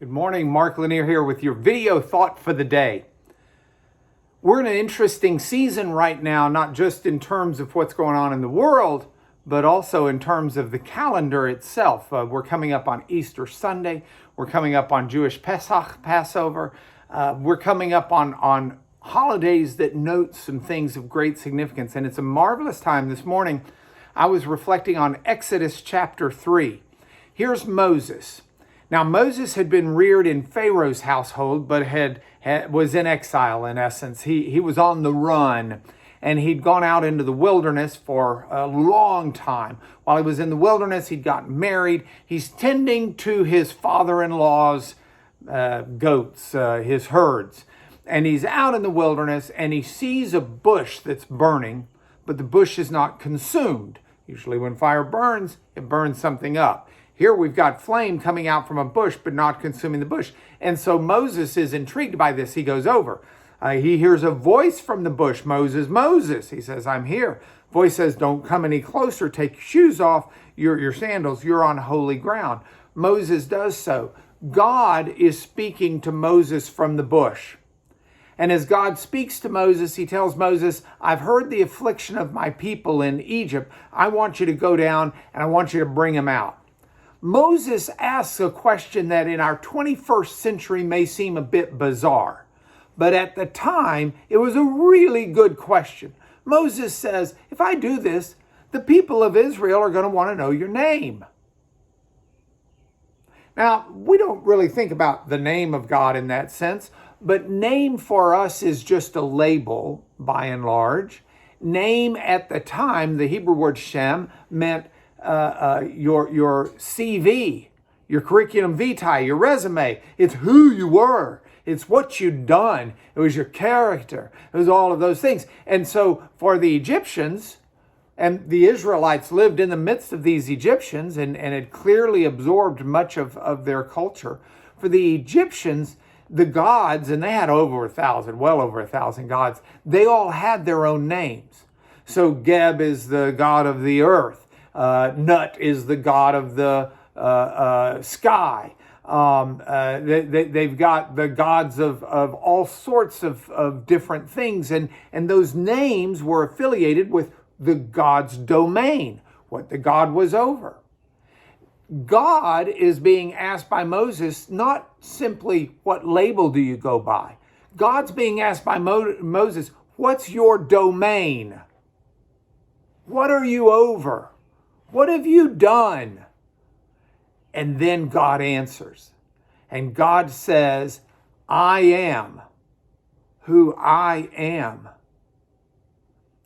Good morning, Mark Lanier here with your video thought for the day. We're in an interesting season right now, not just in terms of what's going on in the world, but also in terms of the calendar itself. We're coming up on Easter Sunday. We're coming up on Jewish Pesach, Passover. We're coming up on holidays that note some things of great significance. And it's a marvelous time. This morning, I was reflecting on Exodus chapter 3. Here's Moses. Now, Moses had been reared in Pharaoh's household, but was in exile in essence. He was on the run, and he'd gone out into the wilderness for a long time. While he was in the wilderness, he'd gotten married. He's tending to his father-in-law's goats, his herds. And he's out in the wilderness, and he sees a bush that's burning, but the bush is not consumed. Usually when fire burns, it burns something up. Here we've got flame coming out from a bush, but not consuming the bush. And so Moses is intrigued by this. He goes over. He hears a voice from the bush. Moses, Moses. He says, I'm here. Voice says, don't come any closer. Take your shoes off, your sandals. You're on holy ground. Moses does so. God is speaking to Moses from the bush. And as God speaks to Moses, he tells Moses, I've heard the affliction of my people in Egypt. I want you to go down and I want you to bring them out. Moses asks a question that in our 21st century may seem a bit bizarre, but at the time, it was a really good question. Moses says, if I do this, the people of Israel are going to want to know your name. Now, we don't really think about the name of God in that sense, but name for us is just a label, by and large. Name at the time, the Hebrew word Shem, meant your CV, your curriculum vitae, your resume. It's who you were. It's what you'd done. It was your character. It was all of those things. And so for the Egyptians, and the Israelites lived in the midst of these Egyptians and had clearly absorbed much of their culture. For the Egyptians, the gods, and they had well over 1,000 gods, they all had their own names. So Geb is the god of the earth. Nut is the god of the sky. They've got the gods of all sorts of different things. And those names were affiliated with the god's domain, what the god was over. God is being asked by Moses, not simply what label do you go by. God's being asked by Moses, what's your domain? What are you over? What have you done? And then God answers. And God says, I am who I am.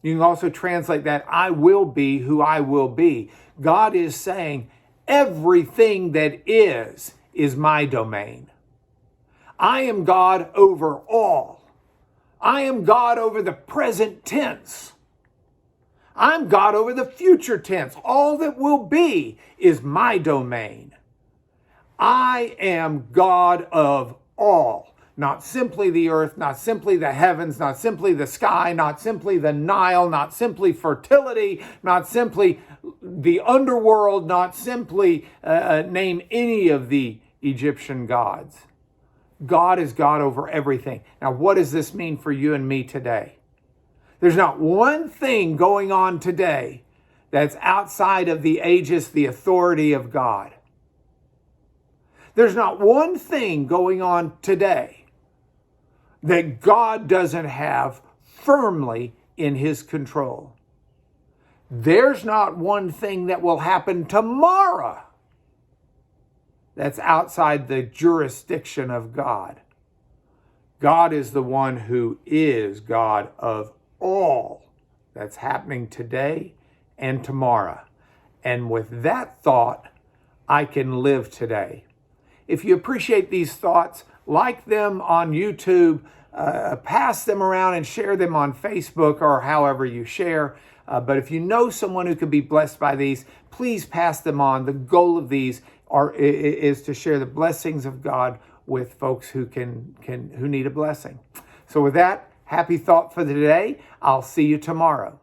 You can also translate that, I will be who I will be. God is saying, everything that is my domain. I am God over all. I am God over the present tense. I'm God over the future tense. All that will be is my domain. I am God of all. Not simply the earth, not simply the heavens, not simply the sky, not simply the Nile, not simply fertility, not simply the underworld, not simply name any of the Egyptian gods. God is God over everything. Now, what does this mean for you and me today? There's not one thing going on today that's outside of the aegis, the authority of God. There's not one thing going on today that God doesn't have firmly in his control. There's not one thing that will happen tomorrow that's outside the jurisdiction of God. God is the one who is God of all that's happening today and tomorrow. And with that thought, I can live today. If you appreciate these thoughts, like them on YouTube, pass them around and share them on Facebook or however you share. But if you know someone who could be blessed by these, please pass them on. The goal of these is to share the blessings of God with folks who need a blessing. So with that, happy thought for the day. I'll see you tomorrow.